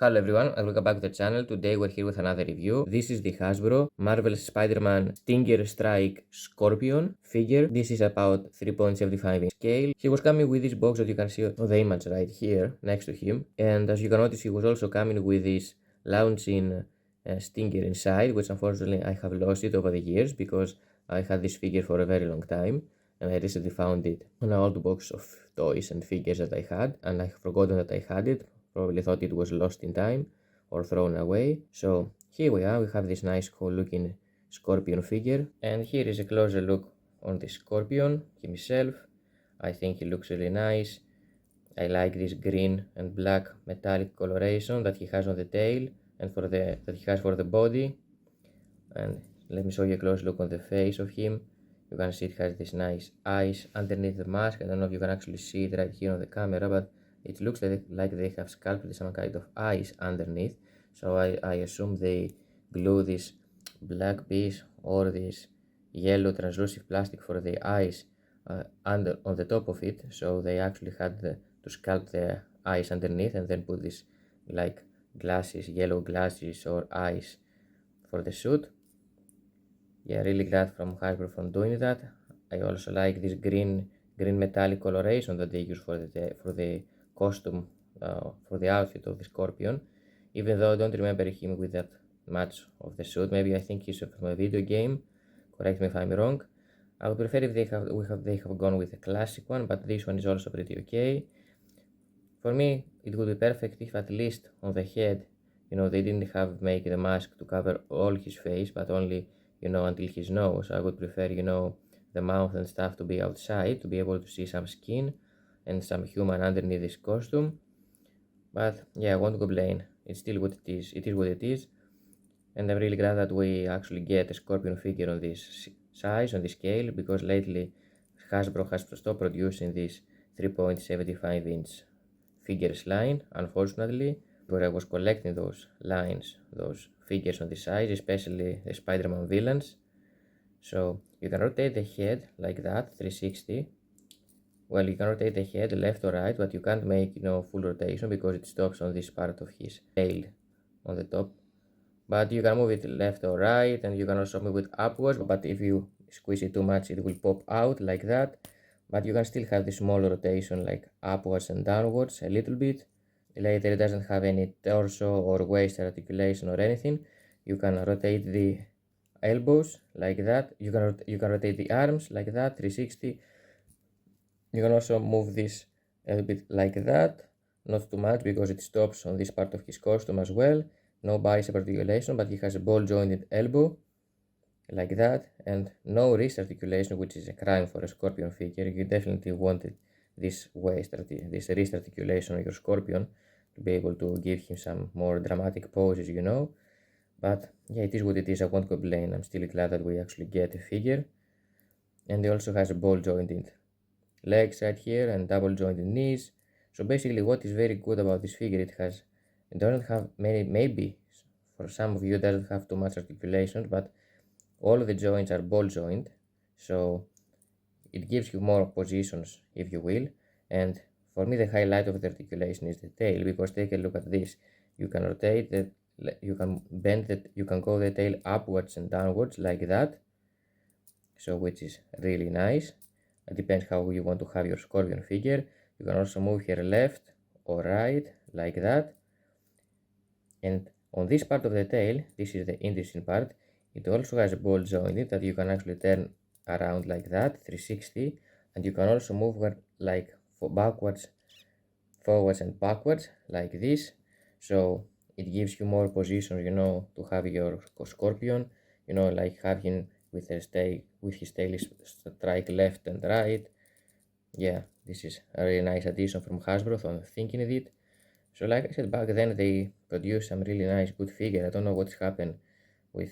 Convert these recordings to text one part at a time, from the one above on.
Hello everyone and welcome back to the channel. Today we're here with another review. This is the Hasbro Marvel Spider-Man Stinger Strike Scorpion figure. This is about 3.75 inch scale. He was coming with this box that you can see on the image right here next to him. And as you can notice, he was also coming with this launching Stinger inside, which unfortunately I have lost it over the years because I had this figure for a very long time. And I recently found it on an old box of toys and figures that I had, and I forgotten that I had it. Probably thought it was lost in time or thrown away. So here we are, we have this nice cool looking scorpion figure. And here is a closer look on the scorpion himself. I think he looks really nice. I like this green and black metallic coloration that he has on the tail and that he has for the body. And let me show you a close look on the face of him. You can see it has this nice eyes underneath the mask. I don't know if you can actually see it right here on the camera, but it looks like they have sculpted some kind of eyes underneath. So I assume they glue this black piece or this yellow translucent plastic for the eyes on the top of it. So they actually had to sculpt the eyes underneath and then put this like glasses, yellow glasses or eyes for the suit. Yeah, really glad from Hasbro from doing that. I also like this green metallic coloration that they use for the costume, for the outfit of the Scorpion. Even though I don't remember him with that much of the suit. Maybe I think he's from a video game. Correct me if I'm wrong. I would prefer if they have gone with a classic one, but this one is also pretty okay. For me, it would be perfect if at least on the head, they didn't have make the mask to cover all his face, but only, until his nose. I would prefer, the mouth and stuff to be outside, to be able to see some skin and some human underneath this costume. But yeah, I won't complain. It's still what it is. It is what it is. And I'm really glad that we actually get a Scorpion figure on this size, on this scale, because lately Hasbro has stopped producing this 3.75 inch figures line, unfortunately, because I was collecting those lines, those figures on this size, especially the Spiderman villains. So you can rotate the head like that, 360. Well, you can rotate the head left or right, but you can't make, full rotation because it stops on this part of his tail on the top. But you can move it left or right, and you can also move it upwards, but if you squeeze it too much, it will pop out like that. But you can still have the small rotation like upwards and downwards a little bit. Later, it doesn't have any torso or waist articulation or anything. You can rotate the elbows like that. You can rotate the arms like that, 360. You can also move this a little bit like that, not too much because it stops on this part of his costume as well. No bicep articulation, but he has a ball jointed elbow like that, and no wrist articulation, which is a crime for a Scorpion figure. You definitely wanted this this wrist articulation on your Scorpion to be able to give him some more dramatic poses, But yeah, it is what it is. I won't complain. I'm still glad that we actually get a figure. And he also has a ball jointed legs right here and double jointed knees. So basically, what is very good about this figure, it doesn't have many, maybe for some of you it doesn't have too much articulation, but all of the joints are ball joint, so it gives you more positions, if you will. And for me, the highlight of the articulation is the tail, because take a look at this. You can rotate it, you can bend it, you can go the tail upwards and downwards like that, so which is really nice. It depends how you want to have your Scorpion figure. You can also move here left or right like that. And on this part of the tail, this is the interesting part, it also has a ball jointed that you can actually turn around like that, 360, and you can also move like backwards, forwards and backwards like this. So it gives you more positions, to have your Scorpion, like having with his tail strike left and right. Yeah, this is a really nice addition from Hasbro, so I'm thinking of it. So like I said, back then they produced some really nice good figure. I don't know what's happened with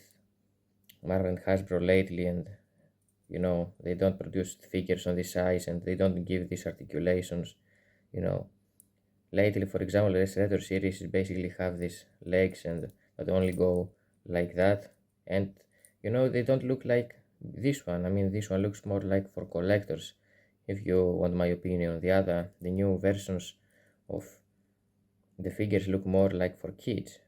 Marvel and Hasbro lately, and they don't produce figures on this size and they don't give these articulations, Lately, for example, the Retro series basically have these legs and that only go like that, and they don't look like this one. I mean, this one looks more like for collectors, if you want my opinion. The new versions of the figures look more like for kids.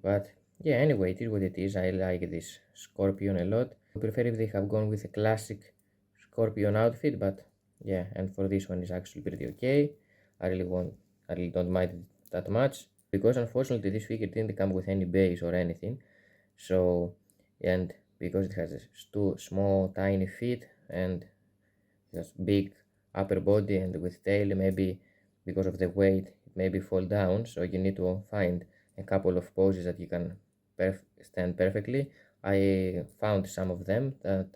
But yeah, anyway, it is what it is. I like this Scorpion a lot. I prefer if they have gone with a classic Scorpion outfit, but yeah, and for this one is actually pretty okay. I really don't mind it that much, because unfortunately this figure didn't come with any base or anything. So, and because it has two small tiny feet and just big upper body and with tail, maybe because of the weight it maybe fall down, so you need to find a couple of poses that you can stand perfectly. I found some of them that,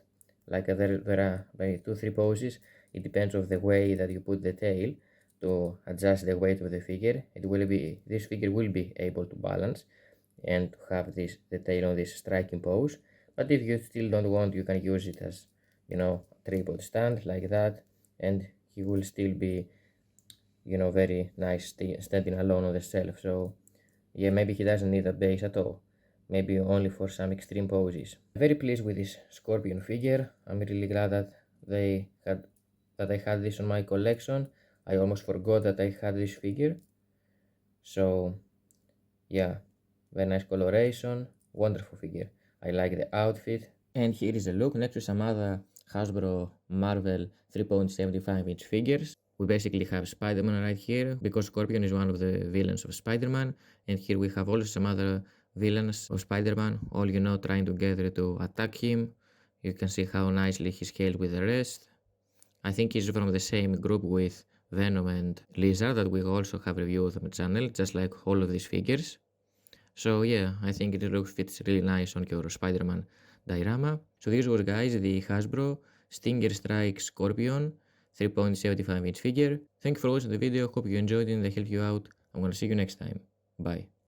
like, there are maybe 2-3 poses. It depends on the way that you put the tail to adjust the weight of the figure. This figure will be able to balance and to have the tail on this striking pose. But if you still don't want, you can use it as, tripod stand like that, and he will still be, very nice standing alone on the shelf. So yeah, maybe he doesn't need a base at all, maybe only for some extreme poses. Very pleased with this Scorpion figure. I'm really glad that I had this on my collection. I almost forgot that I had this figure. So yeah, very nice coloration, wonderful figure. I like the outfit. And here is a look next to some other Hasbro Marvel 3.75-inch figures. We basically have Spiderman right here, because Scorpion is one of the villains of Spiderman. And here we have also some other villains of Spiderman, all, trying together to attack him. You can see how nicely he's scaled with the rest. I think he's from the same group with Venom and Lizard that we also have reviewed on the channel, just like all of these figures. So yeah, I think it fits really nice on your Spider-Man diorama. So this was, guys, the Hasbro Stinger Strike Scorpion 3.75-inch figure. Thank you for watching the video, hope you enjoyed it and they helped you out. I'm gonna see you next time. Bye.